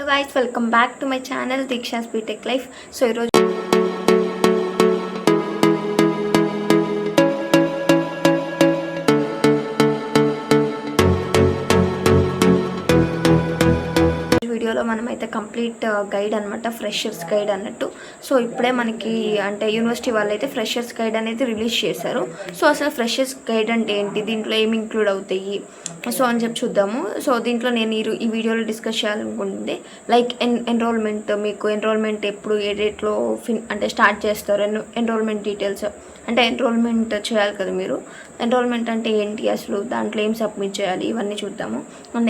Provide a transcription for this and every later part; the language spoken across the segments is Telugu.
Hello guys, welcome back to my channel Deeksha's BTech life. So ఈరోజు వీడియోలో మనమైతే కంప్లీట్ గైడ్ అనమాట, ఫ్రెషర్స్ గైడ్ అన్నట్టు. సో ఇప్పుడే మనకి అంటే యూనివర్సిటీ వాళ్ళు అయితే ఫ్రెషర్స్ గైడ్ అనేది రిలీజ్ చేశారు. సో అసలు ఫ్రెషర్స్ గైడ్ అంటే ఏంటి, దీంట్లో ఏమి ఇంక్లూడ్ అవుతాయి సో అని చెప్పి చూద్దాము. సో దీంట్లో నేను ఈ వీడియోలో డిస్కస్ చేయాలనుకుంటుంది లైక్ ఎన్రోల్మెంట్, మీకు ఎన్రోల్మెంట్ ఎప్పుడు ఏ డేట్లో అంటే స్టార్ట్ చేస్తారు, ఎన్రోల్మెంట్ డీటెయిల్స్, అంటే ఎన్రోల్మెంట్ చేయాలి కదా మీరు. ఎన్రోల్మెంట్ అంటే ఏంటి, అసలు దాంట్లో ఏం సబ్మిట్ చేయాలి, ఇవన్నీ చూద్దాము.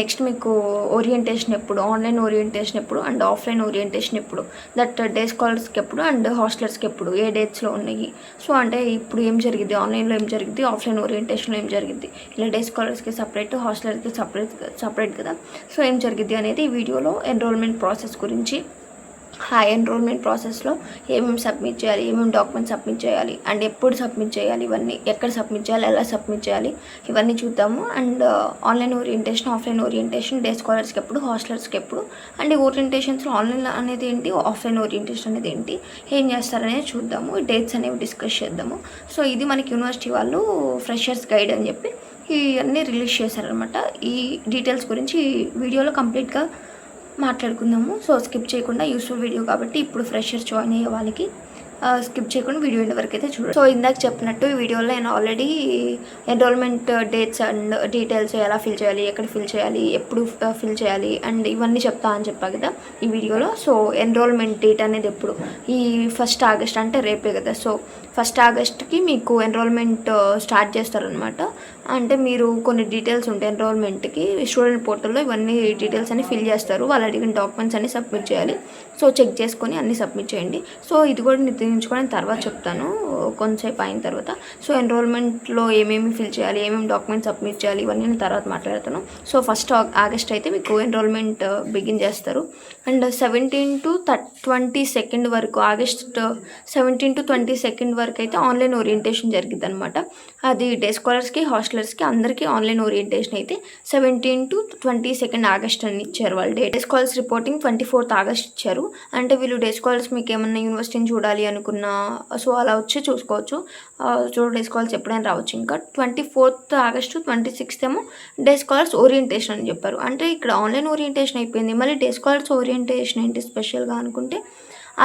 నెక్స్ట్ మీకు ఓరియంటేషన్ ఎప్పుడు, ఆన్లైన్ ఓరియంటేషన్ ఎప్పుడు అండ్ ఆఫ్లైన్ ఓరియంటేషన్ ఎప్పుడు, దట్ డే స్కాలర్స్కి ఎప్పుడు అండ్ హాస్టలర్స్కి ఎప్పుడు, ఏ డేట్స్లో ఉన్నాయి. సో అంటే ఇప్పుడు ఏం జరిగింది, ఆన్లైన్లో ఏం జరిగింది, ఆఫ్లైన్ ఓరియంటేషన్లో ఏం జరిగింది, ఇలా డే స్కాలర్స్కి సపరేట్, హాస్టలర్స్కి సపరేట్ కదా. సో ఏం జరిగింది అనేది ఈ వీడియోలో ఎన్రోల్మెంట్ ప్రాసెస్ గురించి, ఆ ఎన్రోల్మెంట్ ప్రాసెస్లో ఏమేమి సబ్మిట్ చేయాలి, ఏమేమి డాక్యుమెంట్స్ సబ్మిట్ చేయాలి అండ్ ఎప్పుడు సబ్మిట్ చేయాలి, ఇవన్నీ ఎక్కడ సబ్మిట్ చేయాలి, ఎలా సబ్మిట్ చేయాలి, ఇవన్నీ చూద్దాము. And online orientation, offline orientation, day స్కాలర్స్కి ఎప్పుడు, హాస్టలర్స్కి ఎప్పుడు, అండ్ ఈ ఓరియంటేషన్స్లో ఆన్లైన్ అనేది ఏంటి, ఆఫ్లైన్ ఓరియంటేషన్ అనేది ఏంటి, ఏం చేస్తారనేది చూద్దాము. డేట్స్ అనేవి డిస్కస్ చేద్దాము. సో ఇది మనకి యూనివర్సిటీ వాళ్ళు ఫ్రెషర్స్ గైడ్ అని చెప్పి ఇవన్నీ రిలీజ్ చేశారనమాట. ఈ డీటెయిల్స్ గురించి ఈ వీడియోలో కంప్లీట్గా మాట్లాడుకుందాము. సో స్కిప్ చేయకుండా, యూస్ఫుల్ వీడియో కాబట్టి ఇప్పుడు ఫ్రెషర్స్ జాయిన్ అయ్యే వాళ్ళకి స్కిప్ చేయకుండా వీడియో ఎండ్ వరకు అయితే చూడండి. సో ఇందాక చెప్పినట్టు ఈ వీడియోలో నేను already enrolment dates and details ఎలా ఫిల్ చేయాలి, ఎక్కడ ఫిల్ చేయాలి, ఎప్పుడు ఫిల్ చేయాలి అండ్ ఇవన్నీ చెప్తా అని చెప్పా కదా ఈ వీడియోలో. సో ఎన్రోల్మెంట్ డేట్ అనేది ఎప్పుడు, ఈ 1 ఆగస్ట్ అంటే రేపే కదా. సో 1 ఆగస్ట్కి మీకు ఎన్రోల్మెంట్ స్టార్ట్ చేస్తారనమాట. అంటే మీరు కొన్ని డీటెయిల్స్ ఉంటాయి ఎన్రోల్మెంట్కి, స్టూడెంట్ పోర్టల్లో ఇవన్నీ డీటెయిల్స్ అన్ని ఫిల్ చేస్తారు. వాళ్ళు అడిగిన డాక్యుమెంట్స్ అన్ని సబ్మిట్ చేయాలి. సో చెక్ చేసుకొని అన్నీ సబ్మిట్ చేయండి. సో ఇది కూడా నిర్ధారించుకొని తర్వాత చెప్తాను కొంతసేపు అయిన తర్వాత. సో ఎన్రోల్మెంట్లో ఏమేమి ఫిల్ చేయాలి, ఏమేమి డాక్యుమెంట్స్ సబ్మిట్ చేయాలి, ఇవన్నీ నేను తర్వాత మాట్లాడతాను. సో 1 ఆగస్ట్ అయితే మీకు ఎన్రోల్మెంట్ బిగిన్ చేస్తారు. అండ్ 17 to 22 వరకు, ఆగస్ట్ 17 to 22 వరకు అయితే ఆన్లైన్ ఓరియంటేషన్ జరిగింది అనమాట. అది డే స్కాలర్స్కి, హాస్టలర్స్కి అందరికీ ఆన్లైన్ ఓరియంటేషన్ అయితే 17 to 22 ఆగస్ట్ అని ఇచ్చారు వాళ్ళు. Day scholars reporting 24th August ఇచ్చారు. అంటే వీళ్ళు డే స్కాలర్స్ మీకు ఏమన్నా యూనివర్సిటీని చూడాలి అనుకున్నా సో అలా వచ్చి చూసుకోవచ్చు. డే స్కాలర్స్ ఎప్పుడైనా రావచ్చు. ఇంకా 24th ఆగస్టు, 26th ఏమో డే స్కాలర్స్ ఓరియంటేషన్ అని చెప్పారు. అంటే ఇక్కడ ఆన్లైన్ ఓరియంటేషన్ అయిపోయింది, మళ్ళీ డే స్కాలర్స్ ఓరియంటేషన్ ఏంటి స్పెషల్గా అనుకుంటే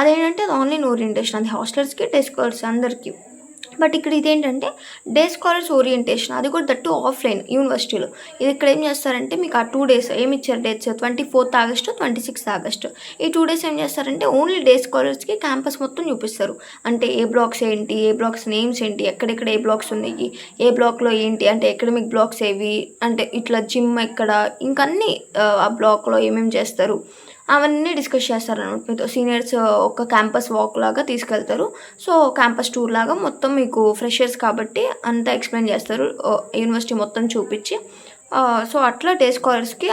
అదేంటంటే అది ఆన్లైన్ ఓరియంటేషన్, అది హాస్టలర్స్కి, డే స్కాలర్స్ అందరికీ. బట్ ఇక్కడ ఇదేంటంటే డే స్కాలర్స్ ఓరియంటేషన్, అది కూడా దట్టు ఆఫ్లైన్ యూనివర్సిటీలో. ఇది ఇక్కడ ఏం చేస్తారంటే మీకు ఆ 2 days ఏమి ఇచ్చారు dates, 24th August, 26th August. ఈ 2 days ఏం చేస్తారంటే ఓన్లీ డే స్కాలర్స్కి క్యాంపస్ మొత్తం చూపిస్తారు. అంటే ఏ బ్లాక్స్ ఏంటి, ఏ బ్లాక్స్ నేమ్స్ ఏంటి, ఎక్కడెక్కడ ఏ బ్లాక్స్ ఉన్నాయి, ఏ బ్లాక్లో ఏంటి, అంటే ఎకడమిక్ బ్లాక్స్ ఏవి, అంటే ఇట్లా జిమ్ ఎక్కడ, ఇంకన్నీ ఆ బ్లాక్లో ఏమేమి చేస్తారు అవన్నీ డిస్కస్ చేస్తారనమాట మీతో. సీనియర్స్ ఒక క్యాంపస్ వాక్ లాగా తీసుకెళ్తారు. సో క్యాంపస్ టూర్ లాగా మొత్తం మీకు ఫ్రెషర్స్ కాబట్టి అంతా ఎక్స్ప్లెయిన్ చేస్తారు, యూనివర్సిటీ మొత్తం చూపించి. సో అట్లా డే స్కాలర్స్కి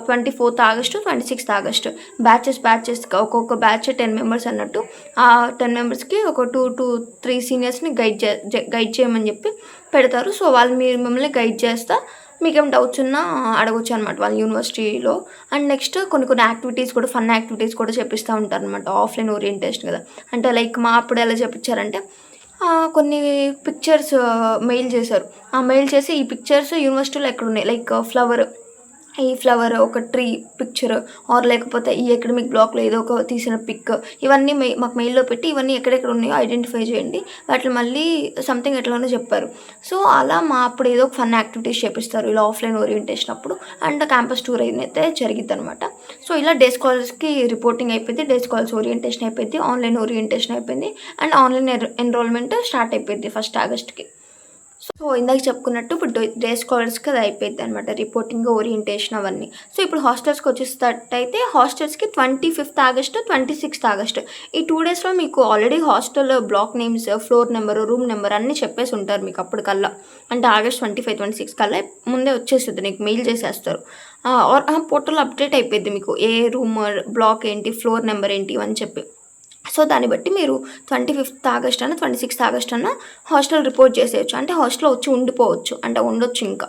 24th August, 26th August batches ఒక్కొక్క బ్యాచ్ 10 members అన్నట్టు. ఆ 10 members ఒక 2 to 3 seniors గైడ్ చేయమని చెప్పి పెడతారు. సో వాళ్ళు మిమ్మల్ని గైడ్ చేస్తా, మీకేం డౌట్స్ ఉన్నా అడగొచ్చు అనమాట వాళ్ళ యూనివర్సిటీలో. అండ్ నెక్స్ట్ కొన్ని యాక్టివిటీస్ కూడా, ఫన్ యాక్టివిటీస్ కూడా చెప్పిస్తూ ఉంటారు అనమాట. ఆఫ్లైన్ ఓరియంటేషన్ కదా. అంటే లైక్ మా అప్పుడు ఎలా చెప్పించారంటే కొన్ని పిక్చర్స్ మెయిల్ చేశారు. ఆ మెయిల్ చేసి ఈ పిక్చర్స్ యూనివర్సిటీలో ఎక్కడ ఉన్నాయి, లైక్ ఈ ఫ్లవర్, ఒక ట్రీ పిక్చర్, ఆర్ లేకపోతే ఈ అకాడమిక్ బ్లాక్లో ఏదో ఒక తీసిన పిక్, ఇవన్నీ మాకు మెయిల్లో పెట్టి ఇవన్నీ ఎక్కడెక్కడ ఉన్నాయో ఐడెంటిఫై చేయండి, వాటిని మళ్ళీ సంథింగ్ ఎట్లానో చెప్పారు. సో అలా మా అప్పుడు ఏదో ఒక ఫన్ యాక్టివిటీస్ చేపిస్తారు ఇలా ఆఫ్లైన్ ఓరియంటేషన్ అప్పుడు. అండ్ క్యాంపస్ టూర్ అయితే జరిగిద్ది అనమాట. సో ఇలా డే స్కాలర్స్కి రిపోర్టింగ్ అయిపోయింది, డే స్కాలర్స్ ఓరియంటేషన్ అయిపోయింది, ఆన్లైన్ ఓరియంటేషన్ అయిపోయింది, అండ్ ఆన్లైన్ ఎన్రోల్మెంట్ స్టార్ట్ అయిపోయింది 1 ఆగస్ట్కి. సో ఇందాక చెప్పుకున్నట్టు ఇప్పుడు డే స్కాలర్స్కి అది అయిపోయింది అనమాట, రిపోర్టింగ్, ఓరియంటేషన్ అవన్నీ. సో ఇప్పుడు హాస్టల్స్కి వచ్చేటట్టయితే హాస్టల్స్కి 25th ఆగస్టు, 26th ఆగస్టు ఈ 2 daysలో మీకు already hostel block names, floor number, room number అన్నీ చెప్పేసి ఉంటారు మీకు అప్పటికల్లా. అంటే ఆగస్ట్ 25, 26 కల్లా ముందే వచ్చేస్తుంది, నీకు మెయిల్ చేసేస్తారు. పోర్టల్ అప్డేట్ అయిపోయింది మీకు, ఏ రూమ్, బ్లాక్ ఏంటి, ఫ్లోర్ నెంబర్ ఏంటి ఇవని చెప్పి. సో దాన్ని బట్టి మీరు 25th ఆగస్ట్ అన్న, 26th ఆగస్ట్ అన్న హాస్టల్ రిపోర్ట్ చేసేయచ్చు. అంటే హాస్టల్లో వచ్చి ఉండిపోవచ్చు, అంటే ఉండొచ్చు ఇంకా.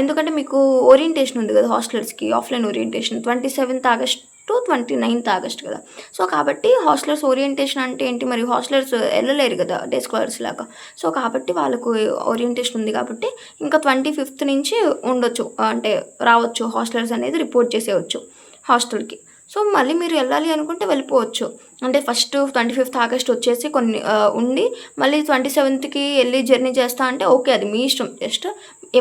ఎందుకంటే మీకు ఓరియంటేషన్ ఉంది కదా హాస్టలర్స్కి, offline orientation 27th August to 29th August కదా. సో కాబట్టి హాస్టలర్స్ ఓరియంటేషన్ అంటే ఏంటి, మరి హాస్టలర్స్ వెళ్ళలేరు కదా డే స్కాలర్స్ లాగా. సో కాబట్టి వాళ్ళకు ఓరియంటేషన్ ఉంది కాబట్టి ఇంకా 25th నుంచి ఉండొచ్చు, అంటే రావచ్చు హాస్టలర్స్ అనేది రిపోర్ట్ చేసేయచ్చు హాస్టల్కి. సో మళ్ళీ మీరు వెళ్ళాలి అనుకుంటే వెళ్ళిపోవచ్చు. అంటే ఫస్ట్ 25th ఆగస్ట్ వచ్చేసి కొన్ని ఉండి మళ్ళీ 27th వెళ్ళి జర్నీ చేస్తా అంటే ఓకే, అది మీ ఇష్టం. జస్ట్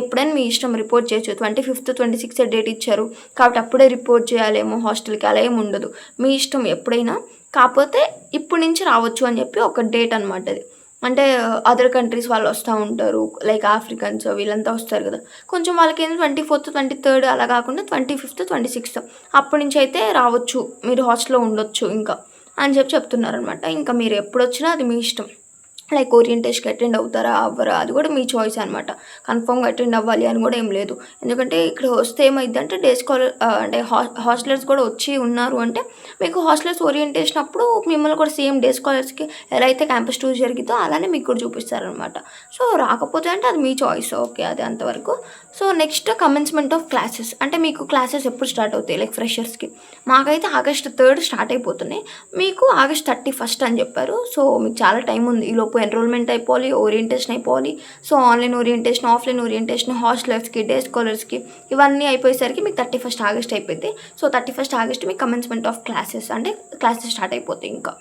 ఎప్పుడైనా మీ ఇష్టం, రిపోర్ట్ చేయొచ్చు. 25th 26th డేట్ ఇచ్చారు కాబట్టి అప్పుడే రిపోర్ట్ చేయాలేమో హాస్టల్కి, అలా ఏమి ఉండదు, మీ ఇష్టం ఎప్పుడైనా. కాకపోతే ఇప్పటి నుంచి రావచ్చు అని చెప్పి ఒక డేట్ అనమాట అది. అంటే అదర్ కంట్రీస్ వాళ్ళు వస్తూ ఉంటారు, లైక్ ఆఫ్రికన్స్ వీళ్ళంతా వస్తారు కదా. కొంచెం వాళ్ళకి ఏంటి 24th 23rd అలా కాకుండా 25th 26th అప్పటి నుంచి అయితే రావచ్చు, మీరు హాస్టల్లో ఉండొచ్చు ఇంకా అని చెప్తున్నారనమాట. ఇంకా మీరు ఎప్పుడు వచ్చినా అది మీ ఇష్టం. లైక్ ఓరియంటేషన్కి అటెండ్ అవుతారా అవ్వరా అది కూడా మీ చాయిస్ అనమాట. కన్ఫామ్గా అటెండ్ అవ్వాలి అని కూడా ఏం లేదు. ఎందుకంటే ఇక్కడ వస్తే ఏమైందంటే డే స్కాలర్ అంటే హాస్టలర్స్ కూడా వచ్చి ఉన్నారు అంటే మీకు హాస్టలర్స్ ఓరియంటేషన్ అప్పుడు మిమ్మల్ని కూడా సేమ్ డే స్కాలర్స్కి ఎలా అయితే క్యాంపస్ టూర్ జరిగితే అలానే మీకు కూడా చూపిస్తారనమాట. సో రాకపోతే అంటే అది మీ చాయిస్, ఓకే అది అంతవరకు. So next commencement of classes, అంటే మీకు క్లాసెస్ ఎప్పుడు స్టార్ట్ అవుతాయి లైక్ ఫ్రెషర్స్కి. మాకైతే August 3rd స్టార్ట్ అయిపోతున్నాయి, మీకు August 31st అని చెప్పారు. సో మీకు చాలా టైం ఉంది, ఈలోపు ఎన్రోల్మెంట్ అయిపోవాలి, ఓరియంటేషన్ అయిపోవాలి. So online orientation, offline orientation, హాస్టలర్స్కి, డే స్కాలర్స్కి ఇవన్నీ అయిపోయేసరికి మీకు 31st ఆగస్ట్ అయిపోయింది. సో 31st ఆగస్ట్ మీకు కమెన్స్మెంట్ ఆఫ్ క్లాసెస్, అంటే క్లాసెస్ స్టార్ట్ అయిపోతాయి. ఇంకా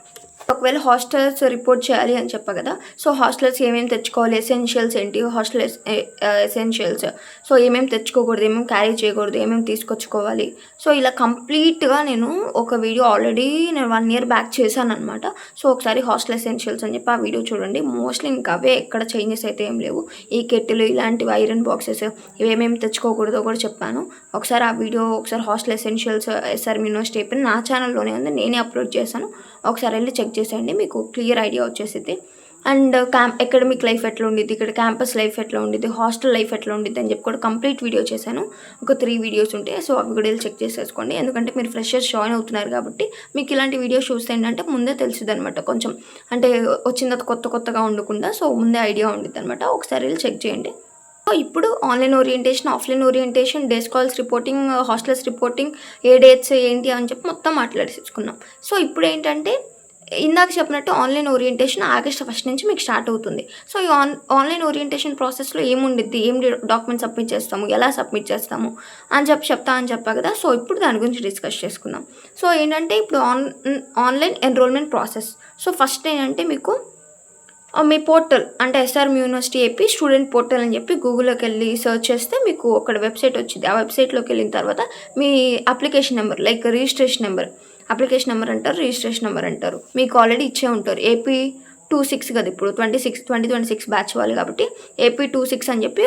ఒకవేళ హాస్టల్స్ రిపోర్ట్ చేయాలి అని చెప్పా కదా. సో హాస్టల్స్ ఏమేమి తెచ్చుకోవాలి, ఎసెన్షియల్స్ ఏంటి, హాస్టల్ ఎసెన్షియల్స్, సో ఏమేమి తెచ్చుకోకూడదు, ఏమేమి క్యారీ చేయకూడదు, ఏమేమి తీసుకొచ్చుకోవాలి. సో ఇలా కంప్లీట్గా నేను ఒక వీడియో ఆల్రెడీ నేను 1 year బ్యాక్ చేశాను అనమాట. సో ఒకసారి హాస్టల్ ఎసెన్షియల్స్ అని చెప్పి ఆ వీడియో చూడండి. మోస్ట్లీ ఇంకా అవే, ఎక్కడ చేంజెస్ అయితే ఏం లేవు. ఈ కెట్టులు ఇలాంటివి, ఐరన్ బాక్సెస్ ఇవేమేమి తెచ్చుకోకూడదో కూడా చెప్పాను. ఒకసారి ఆ వీడియో, ఒకసారి హాస్టల్ ఎసెన్షియల్స్ SRM యూనివర్సిటీ అయిపోయి నా ఛానల్లోనే ఉంది, నేనే అప్లోడ్ చేశాను. ఒకసారి వెళ్ళి చెక్ చేసేయండి, మీకు క్లియర్ ఐడియా వచ్చేసింది. అండ్ అకాడమిక్ లైఫ్ ఎట్లా ఉండిద్ది, ఇక్కడ క్యాంపస్ లైఫ్ ఎట్లా ఉండిద్ది, హాస్టల్ లైఫ్ ఎట్లా ఉండిద్ది అని చెప్పి కూడా కంప్లీట్ వీడియో చేశాను. ఒక 3 వీడియోస్ ఉంటాయి. సో అవి కూడా వెళ్ళి చెక్ చేసేసుకోండి. ఎందుకంటే మీరు ఫ్రెషర్స్ జాయిన్ అవుతున్నారు కాబట్టి మీకు ఇలాంటి వీడియోస్ చూస్తే ఏంటంటే ముందే తెలిసింది అనమాట, కొంచెం అంటే వచ్చిన కొత్తగా ఉండకుండా. సో ముందే ఐడియా ఉండిద్ది అనమాట. ఒకసారి వెళ్ళి చెక్ చేయండి. సో ఇప్పుడు online orientation, offline orientation, day scholars reporting, hostels reporting, ఏ డేట్స్ ఏంటి అని చెప్పి మొత్తం మాట్లాడేసుకున్నాం. సో ఇప్పుడు ఏంటంటే ఇందాక చెప్పినట్టు ఆన్లైన్ ఓరియంటేషన్ August 1st నుంచి మీకు స్టార్ట్ అవుతుంది. సో ఈ ఆన్లైన్ ఓరియంటేషన్ ప్రాసెస్లో ఏముండిద్ది, ఏం డాక్యుమెంట్ సబ్మిట్ చేస్తాము, ఎలా సబ్మిట్ చేస్తాము అని చెప్పా కదా. సో ఇప్పుడు దాని గురించి డిస్కస్ చేసుకుందాం. సో ఏంటంటే ఇప్పుడు online enrolment process. So first ఏంటంటే మీకు మీ పోర్టల్, అంటే SRM university AP student portal అని చెప్పి గూగుల్లోకి వెళ్ళి సెర్చ్ చేస్తే మీకు అక్కడ వెబ్సైట్ వచ్చింది. ఆ వెబ్సైట్లోకి వెళ్ళిన తర్వాత మీ application number, like registration number, application number అంటారు, రిజిస్ట్రేషన్ నెంబర్ అంటారు, మీకు ఆల్రెడీ ఇచ్చే ఉంటారు. AP 26 కదా, ఇప్పుడు 2026 బ్యాచ్ వాళ్ళు కాబట్టి AP 26 అని చెప్పి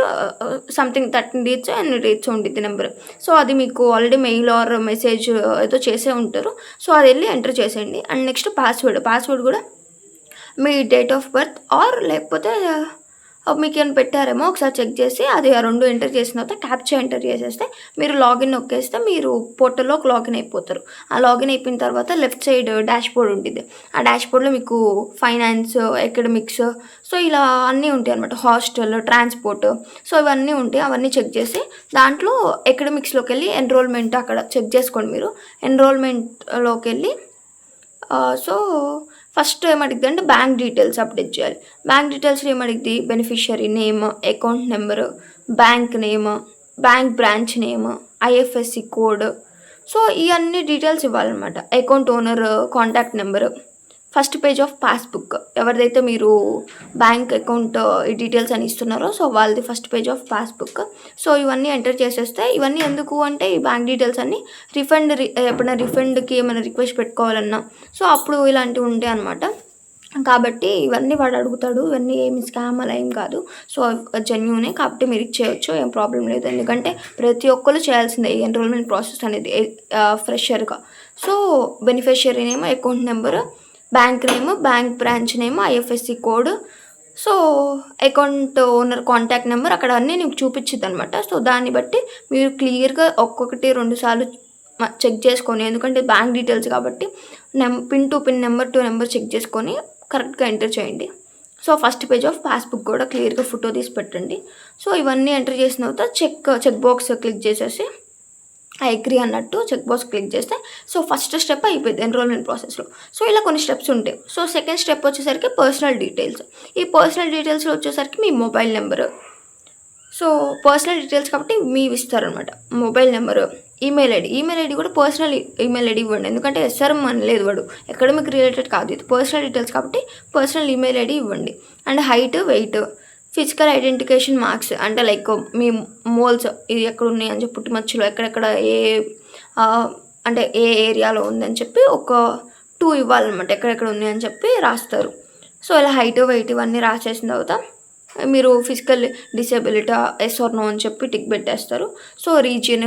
సంథింగ్ 13 digits అండ్ digits ఉండిద్ది నెంబర్. సో అది మీకు ఆల్రెడీ మెయిల్ ఆర్ మెసేజ్ ఏదో చేసే ఉంటారు. సో అది వెళ్ళి ఎంటర్ చేసేయండి. అండ్ నెక్స్ట్ పాస్వర్డ్ కూడా మీ డేట్ ఆఫ్ బర్త్ ఆర్ లేకపోతే మీకు ఏమైనా పెట్టారేమో ఒకసారి చెక్ చేసి అది ఆ 2 ఎంటర్ చేసిన తర్వాత క్యాప్చా ఎంటర్ చేసేస్తే మీరు లాగిన్ నొక్కేస్తే మీరు పోర్టల్లోకి లాగిన్ అయిపోతారు. ఆ లాగిన్ అయిపోయిన తర్వాత లెఫ్ట్ సైడ్ డాష్ బోర్డ్ ఉంటుంది. ఆ డాష్ బోర్డ్లో మీకు ఫైనాన్స్, అకాడమిక్స్, సో ఇలా అన్నీ ఉంటాయి అనమాట, హాస్టల్, ట్రాన్స్పోర్ట్, సో ఇవన్నీ ఉంటాయి. అవన్నీ చెక్ చేసి దాంట్లో అకాడమిక్స్లోకి వెళ్ళి ఎన్రోల్మెంట్ అక్కడ చెక్ చేసుకోండి. మీరు ఎన్రోల్మెంట్లోకి వెళ్ళి సో ఫస్ట్ ఏమడిద్ది అంటే బ్యాంక్ డీటెయిల్స్ అప్డేట్ చేయాలి. బ్యాంక్ డీటెయిల్స్లో ఏమడిద్ది, beneficiary name, account number, bank name, bank branch name, IFSC code, so ఇవన్నీ డీటెయిల్స్ ఇవ్వాలన్నమాట. Account owner contact number, first page of passbook, ఎవరిదైతే మీరు బ్యాంక్ అకౌంట్ ఈ డీటెయిల్స్ అని ఇస్తున్నారో సో వాళ్ళది first page of passbook. So ఇవన్నీ ఎంటర్ చేసేస్తే, ఇవన్నీ ఎందుకు అంటే ఈ బ్యాంక్ డీటెయిల్స్ అన్నీ ఎప్పుడైనా రిఫండ్కి ఏమైనా రిక్వెస్ట్ పెట్టుకోవాలన్నా సో అప్పుడు ఇలాంటివి ఉంటాయి అనమాట. కాబట్టి ఇవన్నీ వాడు అడుగుతాడు, ఇవన్నీ ఏమి స్కామ్ అలా ఏం కాదు. సో జెన్యూనే కాబట్టి మీరు ఇచ్చేయచ్చు, ఏం ప్రాబ్లం లేదు. ఎందుకంటే ప్రతి ఒక్కరు చేయాల్సిందే ఈ ఎన్రోల్మెంట్ ప్రాసెస్ అనేది ఫ్రెషర్గా. So beneficiary name, account number, bank name, bank branch name, IFSC code, so account owner contact number అక్కడ అన్నీ నీకు చూపించింది అనమాట. సో దాన్ని బట్టి మీరు క్లియర్గా ఒక్కొక్కటి 2 సార్లు చెక్ చేసుకొని, ఎందుకంటే బ్యాంక్ డీటెయిల్స్ కాబట్టి pin to pin, number to number check చేసుకొని కరెక్ట్గా ఎంటర్ చేయండి. So first page of passbook కూడా క్లియర్గా ఫోటో తీసి పెట్టండి. సో ఇవన్నీ ఎంటర్ చేసిన తర్వాత చెక్ బాక్స్ క్లిక్ చేసేసి ఐ అగ్రీ అన్నట్టు చెక్ బాక్స్ క్లిక్ చేస్తే సో ఫస్ట్ స్టెప్ అయిపోయింది ఎన్రోల్మెంట్ ప్రాసెస్లో. సో ఇలా కొన్ని స్టెప్స్ ఉంటాయి. సో సెకండ్ స్టెప్ వచ్చేసరికి పర్సనల్ డీటెయిల్స్. ఈ పర్సనల్ డీటెయిల్స్లో వచ్చేసరికి మీ mobile number, so personal details కాబట్టి మీవి ఇస్తారనమాట. మొబైల్ నెంబరు, ఈమెయిల్ ఐడి కూడా పర్సనల్ ఈమెయిల్ ఐడి ఇవ్వండి. ఎందుకంటే ఎస్ఆర్ఎం అనలేదు వాడు, ఎకడమిక్ రిలేటెడ్ కాదు, ఇది పర్సనల్ డీటెయిల్స్ కాబట్టి పర్సనల్ ఈమెయిల్ ఐడి ఇవ్వండి. And height, weight, physical identification marks అంటే లైక్ మీ మోల్స్ ఇది ఎక్కడ ఉన్నాయి అని చెప్పి, పుట్టుమచ్చలు ఎక్కడెక్కడ అంటే ఏ ఏరియాలో ఉందని చెప్పి ఒక 2 ఇవ్వాలన్నమాట, ఎక్కడెక్కడ ఉన్నాయి అని చెప్పి రాస్తారు. సో ఇలా హైట్, వెయిట్ ఇవన్నీ రాసేసిన తర్వాత మీరు physical disability yes or no అని చెప్పి టిక్ పెట్టేస్తారు. సో రీజియన్,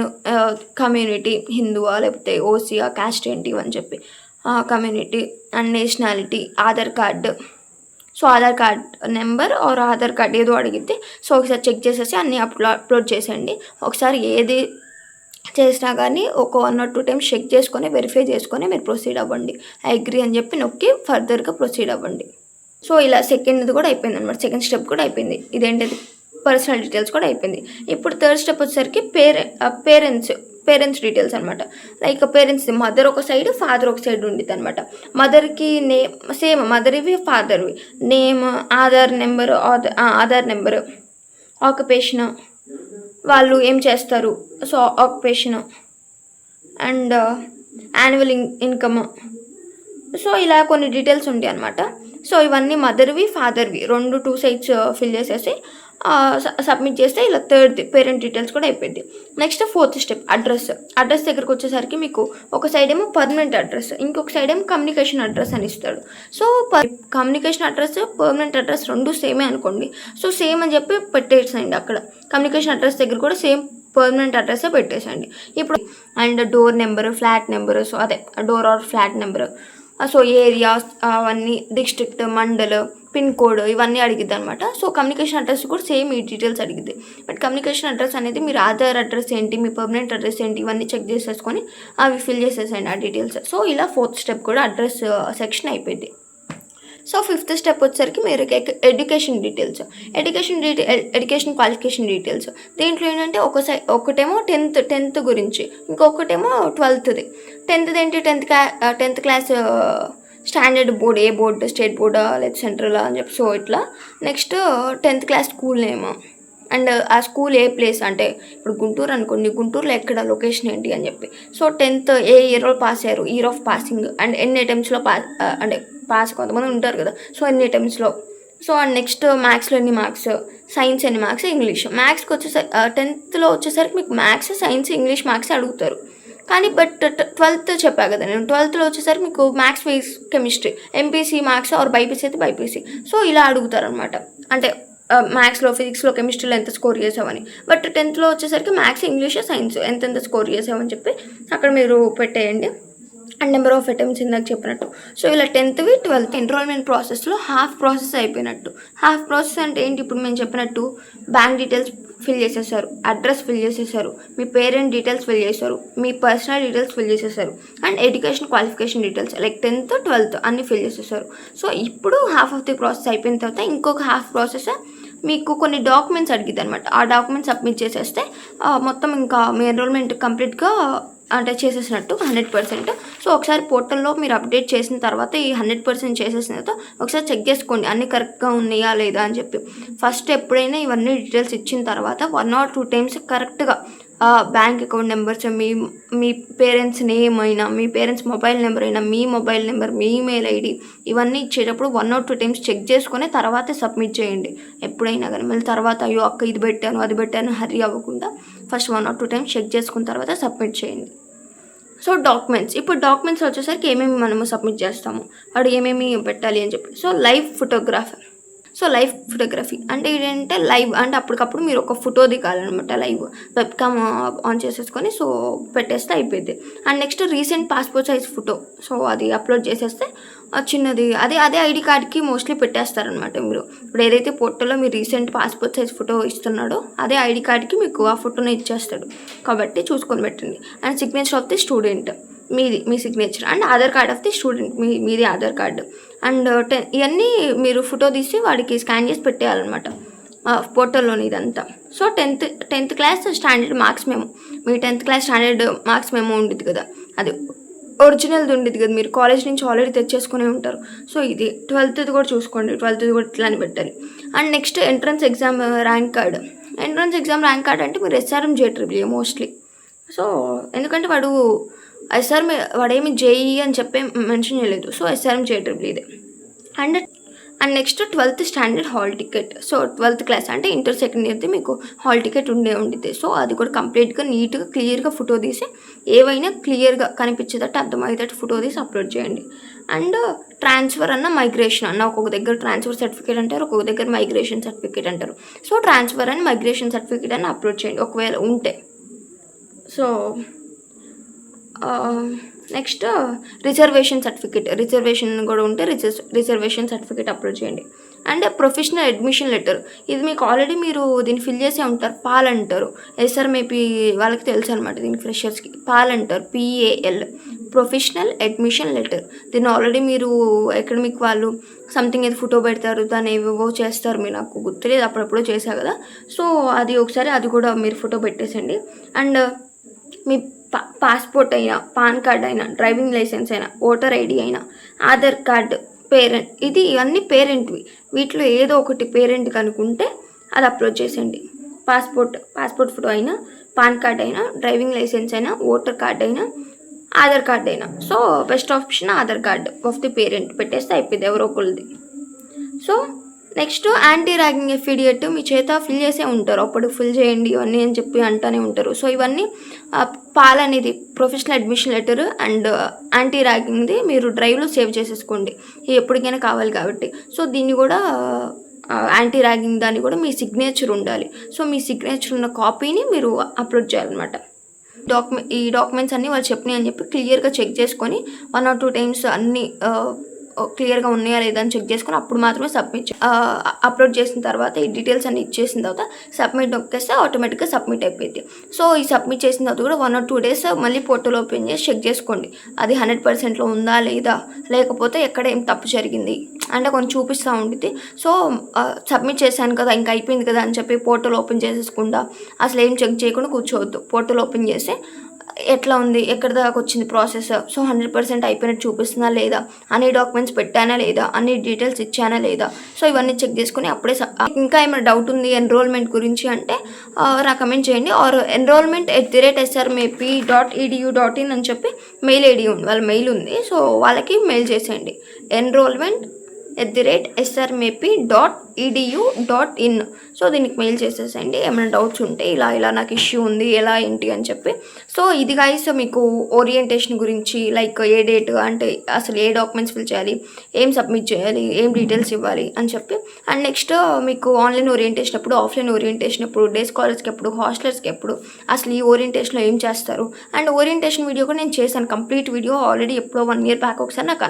కమ్యూనిటీ, హిందువా లేకపోతే ఓసీయా, క్యాస్ట్ ఏంటి అని చెప్పి community and nationality, Aadhaar card, so Aadhaar card number or Aadhaar card ఏదో అడిగితే సో ఒకసారి చెక్ చేసేసి అన్నీ అప్లోడ్ చేసేయండి. ఒకసారి ఏది చేసినా కానీ ఒక 1 or 2 times చెక్ చేసుకొని వెరిఫై చేసుకొని మీరు ప్రొసీడ్ అవ్వండి. ఐ అగ్రీ అని చెప్పి నొక్కి ఫర్దర్గా ప్రొసీడ్ అవ్వండి. సో ఇలా సెకండ్ది కూడా అయిపోయింది అనమాట, సెకండ్ స్టెప్ కూడా అయిపోయింది. ఇదేంటిది పర్సనల్ డీటెయిల్స్ కూడా అయిపోయింది. ఇప్పుడు థర్డ్ స్టెప్ వచ్చేసరికి పేరెంట్స్ డీటెయిల్స్ అనమాట. లైక్ పేరెంట్స్ మదర్ ఒక సైడ్, ఫాదర్ ఒక సైడ్ ఉండిద్ది అనమాట. మదర్కి నేమ్ సేమ్, మదర్వి ఫాదర్వి నేమ్, ఆధార్ నెంబరు, ఆక్యుపేషన్, వాళ్ళు ఏం చేస్తారు, so occupation and annual income, so ఇలా కొన్ని డీటెయిల్స్ ఉంటాయి అనమాట. సో ఇవన్నీ మదర్వి, ఫాదర్వి 2 sides ఫిల్ చేసేసి సబ్మిట్ చేస్తే ఇలా థర్డ్ది పేరెంట్ డీటెయిల్స్ కూడా అయిపోయింది. నెక్స్ట్ ఫోర్త్ స్టెప్ అడ్రస్ దగ్గరకు వచ్చేసరికి మీకు ఒక సైడ్ ఏమో పర్మనెంట్ అడ్రస్, ఇంకొక సైడ్ ఏమో కమ్యూనికేషన్ అడ్రస్ అని ఇస్తాడు. So communication address, permanent address 2 సేమే అనుకోండి. సో సేమ్ అని చెప్పి పెట్టేసండి అక్కడ. కమ్యూనికేషన్ అడ్రస్ దగ్గర కూడా సేమ్ పర్మనెంట్ అడ్రస్ పెట్టేసండి. ఇప్పుడు and door number, flat number, so అదే door or flat number, so areas అవన్నీ, డిస్ట్రిక్ట్, మండల్, పిన్ కోడ్ ఇవన్నీ అడిగిద్ది అనమాట. సో కమ్యూనికేషన్ అడ్రస్ కూడా సేమ్ ఈ డీటెయిల్స్ అడిగిద్ది. బట్ కమ్యూనికేషన్ అడ్రస్ అనేది మీరు ఆధార్ అడ్రస్ ఏంటి, మీ పర్మనెంట్ అడ్రస్ ఏంటి ఇవన్నీ చెక్ చేసేసుకొని అవి ఫిల్ చేసేసండి ఆ డీటెయిల్స్. సో ఇలా ఫోర్త్ స్టెప్ కూడా అడ్రస్ సెక్షన్ అయిపోయింది. సో ఫిఫ్త్ స్టెప్ వచ్చేసరికి మీరు ఎడ్యుకేషన్ క్వాలిఫికేషన్ డీటెయిల్స్. దీంట్లో ఏంటంటే ఒకటేమో టెన్త్ గురించి, ఇంకొకటేమో 12th. 10th ఏంటి, 10th క్లాస్ స్టాండర్డ్ బోర్డ్, ఏ బోర్డు, స్టేట్ బోర్డా లేదా సెంట్రలా అని చెప్పి. సో ఇట్లా next 10th class school name and ఆ స్కూల్ ఏ ప్లేస్, అంటే ఇప్పుడు గుంటూరు అనుకోండి, గుంటూరులో ఎక్కడ లొకేషన్ ఏంటి అని చెప్పి. సో 10th ఏ ఇయర్లో పాస్ అయ్యారు, ఇయర్ ఆఫ్ పాసింగ్ అండ్ ఎన్ని అటెంప్ట్స్లో అంటే పాస్ కొంతమంది ఉంటారు కదా, సో ఎన్ని అటెంప్ట్స్లో. సో అండ్ నెక్స్ట్ మ్యాథ్స్లో ఎన్ని మార్క్స్, సైన్స్ ఎన్ని మార్క్స్, ఇంగ్లీష్. మ్యాథ్స్కి వచ్చేసరికి 10thలో వచ్చేసరికి మీకు మ్యాథ్స్, సైన్స్, ఇంగ్లీష్ మార్క్స్ అడుగుతారు. కానీ బట్ 12th చెప్పా కదా నేను, 12thలో వచ్చేసరికి మీకు maths, physics, chemistry, MPC marks or BiPC అయితే బైపీసీ. సో ఇలా అడుగుతారు అనమాట. అంటే మ్యాథ్స్లో, ఫిజిక్స్లో, కెమిస్ట్రీలో ఎంత స్కోర్ చేసావని. బట్ 10thలో వచ్చేసరికి మ్యాథ్స్, ఇంగ్లీష్, సైన్స్ ఎంతెంత స్కోర్ చేసావని చెప్పి అక్కడ మీరు పెట్టేయండి. అండ్ నెంబర్ ఆఫ్ అటెంప్ట్స్ ఇందాక చెప్పినట్టు. సో ఇలా 10thవి 12th ఎన్రోల్మెంట్ ప్రాసెస్లో హాఫ్ ప్రాసెస్ అయిపోయినట్టు. హాఫ్ ప్రాసెస్ అంటే ఏంటి, ఇప్పుడు మేము చెప్పినట్టు బ్యాంక్ డీటెయిల్స్ ఫిల్ చేసేసారు, అడ్రస్ ఫిల్ చేసేసారు, మీ పేరెంట్ డీటెయిల్స్ ఫిల్ చేశారు, మీ పర్సనల్ డీటెయిల్స్ ఫిల్ చేసేసారు, and education qualification details like 10th, 12th అన్నీ ఫిల్ చేసేసారు. సో ఇప్పుడు హాఫ్ ఆఫ్ ది ప్రాసెస్ అయిపోయిన తర్వాత ఇంకొక హాఫ్ ప్రాసెస్ మీకు కొన్ని డాక్యుమెంట్స్ అడిగిద్ది అనమాట. ఆ డాక్యుమెంట్స్ సబ్మిట్ చేసేస్తే మొత్తం ఇంకా మీ ఎన్రోల్మెంట్ కంప్లీట్గా అంటే చేసేసినట్టు 100%. సో ఒకసారి పోర్టల్లో మీరు అప్డేట్ చేసిన తర్వాత ఈ 100% చేసేసిన తర్వాత ఒకసారి చెక్ చేసుకోండి అన్నీ కరెక్ట్గా ఉన్నాయా లేదా అని చెప్పి. ఫస్ట్ ఎప్పుడైనా ఇవన్నీ డీటెయిల్స్ ఇచ్చిన తర్వాత 1 or 2 times కరెక్ట్గా బ్యాంక్ అకౌంట్ నెంబర్స్, మీ పేరెంట్స్ నేమ్ అయినా, మీ పేరెంట్స్ మొబైల్ నెంబర్ అయినా, మీ మొబైల్ నెంబర్, మీ ఈమెయిల్ ఐడి ఇవన్నీ ఇచ్చేటప్పుడు 1 or 2 times చెక్ చేసుకొని తర్వాతే సబ్మిట్ చేయండి ఎప్పుడైనా కానీ. మళ్ళీ తర్వాత అయ్యో అక్క ఇది పెట్టాను అది పెట్టాను హరి అవ్వకుండా ఫస్ట్ 1 or 2 times చెక్ చేసుకున్న తర్వాత సబ్మిట్ చేయండి. సో డాక్యుమెంట్స్, ఇప్పుడు డాక్యుమెంట్స్ వచ్చేసరికి ఏమేమి మనము సబ్మిట్ చేస్తాము, వాడు ఏమేమి పెట్టాలి అని చెప్పి. సో లైవ్ ఫోటోగ్రఫీ అంటే ఏంటంటే లైవ్ అంటే అప్పటికప్పుడు మీరు ఒక ఫోటో దిగాలన్నమాట. లైవ్ వెబ్కామ్ ఆన్ చేసేసుకొని సో పెట్టేస్తే అయిపోయింది. And next recent passport size photo, so అది అప్లోడ్ చేసేస్తే చిన్నది అదే ఐడి కార్డ్కి మోస్ట్లీ పెట్టేస్తారనమాట. మీరు ఇప్పుడు ఏదైతే పోర్టల్లో మీరు రీసెంట్ పాస్పోర్ట్ సైజ్ ఫోటో ఇస్తున్నాడో అదే ఐడి కార్డ్కి మీకు ఆ ఫోటోని ఇచ్చేస్తాడు. కాబట్టి చూసుకొని పెట్టండి. And signature of the student me signature, and Aadhaar card of the student మీది ఆధార్ కార్డు. అండ్ ఇవన్నీ మీరు ఫోటో తీసి వాడికి స్కాన్ చేసి పెట్టేయాలన్నమాట పోర్టల్లోని ఇదంతా. So 10th class standard marks మేము మీ 10th class standard marks memo ఉండేది కదా, అది ఒరిజినల్ది ఉండేది కదా, మీరు కాలేజ్ నుంచి ఆల్రెడీ తెచ్చేసుకునే ఉంటారు. సో ఇది 12th కూడా చూసుకోండి, 12th కూడా ఇట్లానే పెట్టాలి. And next entrance exam rank card. Entrance exam rank card అంటే మీరు SRM JEE మోస్ట్లీ. సో ఎందుకంటే వాడేమి JEE అని చెప్పి మెన్షన్ చేయలేదు. సో SRM JEE ఇదే. And next 12th standard hall ticket. So 12th class అంటే ఇంటర్ సెకండ్ ఇయర్ది మీకు హాల్ టికెట్ ఉండిద్ది. సో అది కూడా కంప్లీట్గా నీట్గా క్లియర్గా ఫోటో తీసి, ఏవైనా క్లియర్గా కనిపించేటట్టు అర్థమయ్యేటట్టు ఫోటో తీసి అప్లోడ్ చేయండి. అండ్ ట్రాన్స్ఫర్ అన్న మైగ్రేషన్ అన్న, ఒక్కొక్క దగ్గర ట్రాన్స్ఫర్ సర్టిఫికేట్ అంటారు, ఒక్కొక్క దగ్గర మైగ్రేషన్ సర్టిఫికేట్ అంటారు. సో ట్రాన్స్ఫర్ అని మైగ్రేషన్ సర్టిఫికేట్ అని అప్లోడ్ చేయండి ఒకవేళ ఉంటే. So next reservation certificate, reservation కూడా ఉంటే రిజర్వేషన్ సర్టిఫికేట్ అప్లోడ్ చేయండి. అండ్ ప్రొఫెషనల్ అడ్మిషన్ లెటర్, ఇది మీకు ఆల్రెడీ మీరు దీన్ని ఫిల్ చేసే ఉంటారు, పాల్ అంటారు. SRMAP వాళ్ళకి తెలుసు అనమాట, దీనికి ఫ్రెషర్స్కి పాల్ అంటారు, PAL, ప్రొఫెషనల్ అడ్మిషన్ లెటర్. దీన్ని ఆల్రెడీ మీరు అకాడమిక్ వాళ్ళు సంథింగ్ ఏదో ఫోటో పెడతారు, దాన్ని ఏవేవో చేస్తారు, మీరు నాకు గుర్తులేదు, అప్పుడప్పుడు చేశా కదా. సో అది ఒకసారి అది కూడా మీరు ఫోటో పెట్టేసండి. అండ్ మీ పాస్పోర్ట్ అయినా, పాన్ కార్డ్ అయినా, డ్రైవింగ్ లైసెన్స్ అయినా, ఓటర్ ID అయినా, ఆధార్ కార్డు, పేరెంట్, ఇవన్నీ పేరెంట్వి. వీటిలో ఏదో ఒకటి పేరెంట్ కనుకుంటే అది అప్లోడ్ చేసేయండి. పాస్పోర్ట్ ఫోటో అయినా, పాన్ కార్డ్ అయినా, డ్రైవింగ్ లైసెన్స్ అయినా, ఓటర్ కార్డ్ అయినా, ఆధార్ కార్డ్ అయినా. So best option Aadhaar card of the parent పెట్టేస్తే అయిపోయింది, ఎవరో ఒకరిది. సో నెక్స్ట్ యాంటీ ర్యాగింగ్ ఎఫిడియట్ మీ చేత ఫిల్ చేసే ఉంటారు, అప్పుడు ఫిల్ చేయండి ఇవన్నీ అని చెప్పి అంటానే ఉంటారు. సో ఇవన్నీ పాల్ అనేది ప్రొఫెషనల్ అడ్మిషన్ లెటర్ అండ్ యాంటీ ర్యాగింగ్ది మీరు డ్రైవ్లో సేవ్ చేసేసుకోండి, ఎప్పటికైనా కావాలి కాబట్టి. సో దీన్ని కూడా యాంటీ ర్యాగింగ్ దాన్ని కూడా మీ సిగ్నేచర్ ఉండాలి. సో మీ సిగ్నేచర్ ఉన్న కాపీని మీరు అప్లోడ్ చేయాలన్నమాట. ఈ డాక్యుమెంట్స్ అన్నీ వాళ్ళు చెప్పినాయి అని చెప్పి క్లియర్గా చెక్ చేసుకొని 1 or 2 times అన్నీ క్లియర్గా ఉన్నాయా లేదా అని చెక్ చేసుకొని అప్పుడు మాత్రమే అప్లోడ్ చేసిన తర్వాత ఈ డీటెయిల్స్ అన్ని ఇచ్చేసిన తర్వాత సబ్మిట్ నొక్కేస్తే ఆటోమేటిక్గా సబ్మిట్ అయిపోయింది. సో ఈ సబ్మిట్ చేసిన తర్వాత కూడా 1 or 2 days మళ్ళీ పోర్టల్ ఓపెన్ చేసి చెక్ చేసుకోండి, అది 100%లో ఉందా లేదా, లేకపోతే ఎక్కడ ఏం తప్పు జరిగింది అంటే కొంచెం చూపిస్తూ ఉంటుంది. సో సబ్మిట్ చేశాను కదా ఇంకా అయిపోయింది కదా అని చెప్పి పోర్టల్ ఓపెన్ చేసేసుకుండా అసలు ఏం చెక్ చేయకుండా కూర్చోవద్దు. పోర్టల్ ఓపెన్ చేసి ఎట్లా ఉంది, ఎక్కడి దాకా వచ్చింది ప్రాసెస్, సో 100% అయిపోయినట్టు చూపిస్తుందా లేదా, అన్ని డాక్యుమెంట్స్ పెట్టానా లేదా, అన్ని డీటెయిల్స్ ఇచ్చానా లేదా, సో ఇవన్నీ చెక్ చేసుకుని అప్పుడే. ఇంకా ఏమైనా డౌట్ ఉంది ఎన్రోల్మెంట్ గురించి అంటే నాకు కమెంట్ చేయండి. ఆర్ enrollment@srmap.edu.in అని చెప్పి మెయిల్ ఐడి ఉంది, వాళ్ళ మెయిల్ ఉంది, సో వాళ్ళకి మెయిల్ చేసేయండి. enrollment@srmap.edu.in. సో దీనికి మెయిల్ చేసేసండి ఏమైనా డౌట్స్ ఉంటే, ఇలా నాకు ఇష్యూ ఉంది ఎలా ఏంటి అని చెప్పి. సో ఇది గైస్ మీకు ఓరియంటేషన్ గురించి, లైక్ ఏ డేట్ అంటే అసలు ఏ డాక్యుమెంట్స్ ఫిల్ చేయాలి, ఏం సబ్మిట్ చేయాలి, ఏం డీటెయిల్స్ ఇవ్వాలి అని చెప్పి. అండ్ నెక్స్ట్ మీకు ఆన్లైన్ ఓరియంటేషన్ ఎప్పుడు, ఆఫ్లైన్ ఓరియంటేషన్ ఎప్పుడు, డే స్కాలర్స్కి ఎప్పుడు, హాస్టలర్స్కి ఎప్పుడు, అసలు ఈ ఓరియంటేషన్లో ఏం చేస్తారు. అండ్ ఓరియంటేషన్ వీడియో కూడా నేను చేశాను, కంప్లీట్ వీడియో ఆల్రెడీ ఎప్పుడో 1 year బ్యాక్. ఒకసారి నాకు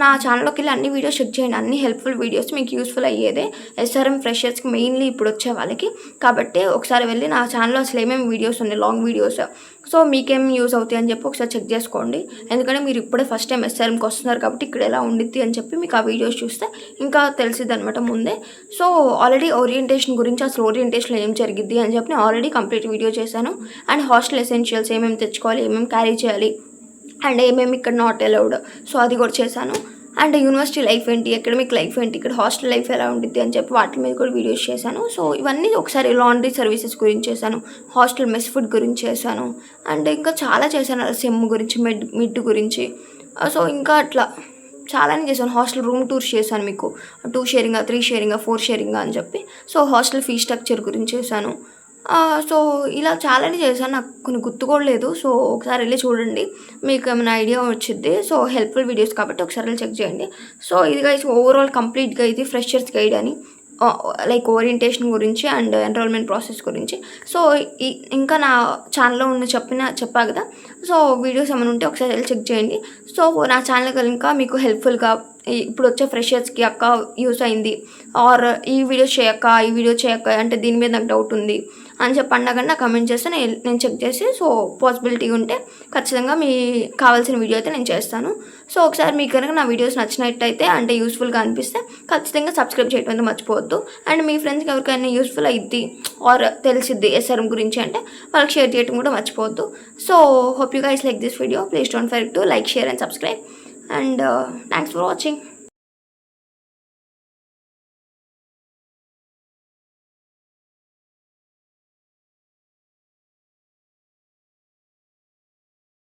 నా ఛానల్లోకి వెళ్ళి అన్ని వీడియోస్ చెక్ చేయండి, అన్ని హెల్ప్ఫుల్ వీడియోస్ మీకు యూస్ఫుల్ అయ్యేదే SRM ఫ్రెషర్స్కి మెయిన్లీ ఇప్పుడు వచ్చే వాళ్ళకి. కాబట్టి ఒకసారి వెళ్ళి నా ఛానల్లో అసలు ఏమేమి వీడియోస్ ఉన్నాయి, లాంగ్ వీడియోస్, సో మీకేం యూజ్ అవుతాయి అని చెప్పి ఒకసారి చెక్ చేసుకోండి. ఎందుకంటే మీరు ఇప్పుడే ఫస్ట్ టైం SRMకి వస్తున్నారు కాబట్టి ఇక్కడ ఎలా ఉండిద్ది అని చెప్పి మీకు ఆ వీడియోస్ చూస్తే ఇంకా తెలిసిద్ది అనమాట ముందే. సో ఆల్రెడీ ఓరియంటేషన్ గురించి, అసలు ఓరియంటేషన్లో ఏం జరిగిద్ది అని చెప్పి ఆల్రెడీ కంప్లీట్ వీడియో చేశాను. అండ్ హాస్టల్ ఎసెన్షియల్స్ ఏమేమి తెచ్చుకోవాలి, ఏమేమి క్యారీ చేయాలి, అండ్ ఏమేమి ఇక్కడ నాట్ అలౌడ్, సో అది కూడా చేశాను. అండ్ యూనివర్సిటీ లైఫ్ ఏంటి, అకాడమిక్ లైఫ్ ఏంటి, ఇక్కడ హాస్టల్ లైఫ్ ఎలా ఉంటుంది అని చెప్పి వాటి మీద కూడా వీడియోస్ చేశాను. సో ఇవన్నీ ఒకసారి లాండ్రీ సర్వీసెస్ గురించి చేశాను, హాస్టల్ మెస్ ఫుడ్ గురించి చేశాను, అండ్ ఇంకా చాలా చేశాను, సెమ్ గురించి, మిడ్ గురించి. సో ఇంకా అట్లా చాలానే చేశాను. హాస్టల్ రూమ్ టూర్స్ చేశాను మీకు, 2 sharing, 3 sharing, 4 sharing అని చెప్పి. సో హాస్టల్ ఫీ స్ట్రక్చర్ గురించి చేశాను. సో ఇలా చాలానే చేశాను, నాకు కొన్ని గుర్తు కూడా లేదు. సో ఒకసారి వెళ్ళి చూడండి, మీకు ఏమైనా ఐడియా వచ్చింది. సో హెల్ప్ఫుల్ వీడియోస్ కాబట్టి ఒకసారి వెళ్ళి చెక్ చేయండి. సో ఇది గైస్ ఓవరాల్ కంప్లీట్గా ఇది ఫ్రెషర్స్ గైడ్ అని, లైక్ ఓరియంటేషన్ గురించి అండ్ ఎన్రోల్మెంట్ ప్రాసెస్ గురించి. సో ఇంకా నా ఛానల్లో ఉన్న చెప్పా కదా, సో వీడియోస్ ఏమైనా ఉంటే ఒకసారి వెళ్ళి చెక్ చేయండి. సో నా ఛానల్ ఇంకా మీకు హెల్ప్ఫుల్గా ఇప్పుడు వచ్చే ఫ్రెషర్స్కి అక్క యూస్ అయింది, ఆర్ ఈ వీడియో చేయక్క అంటే దీని మీద నాకు డౌట్ ఉంది అని చెప్పి అన్నా కానీ నాకు కమెంట్ చేస్తే నేను చెక్ చేసి సో పాసిబిలిటీ ఉంటే ఖచ్చితంగా మీ కావాల్సిన వీడియో అయితే నేను చేస్తాను. సో ఒకసారి మీకు కనుక నా వీడియోస్ నచ్చినట్టయితే అంటే యూస్ఫుల్గా అనిపిస్తే ఖచ్చితంగా సబ్స్క్రైబ్ చేయడం అయితే మర్చిపోవద్దు. అండ్ మీ ఫ్రెండ్స్కి ఎవరికైనా యూస్ఫుల్ అయ్యిద్ది ఆర్ తెలిసిద్ది ఎస్ఆర్ఎం గురించి అంటే వాళ్ళకి షేర్ చేయడం కూడా మర్చిపోవద్దు. So hope you guys like this video. Please don't forget to like, share and subscribe, and thanks for watching.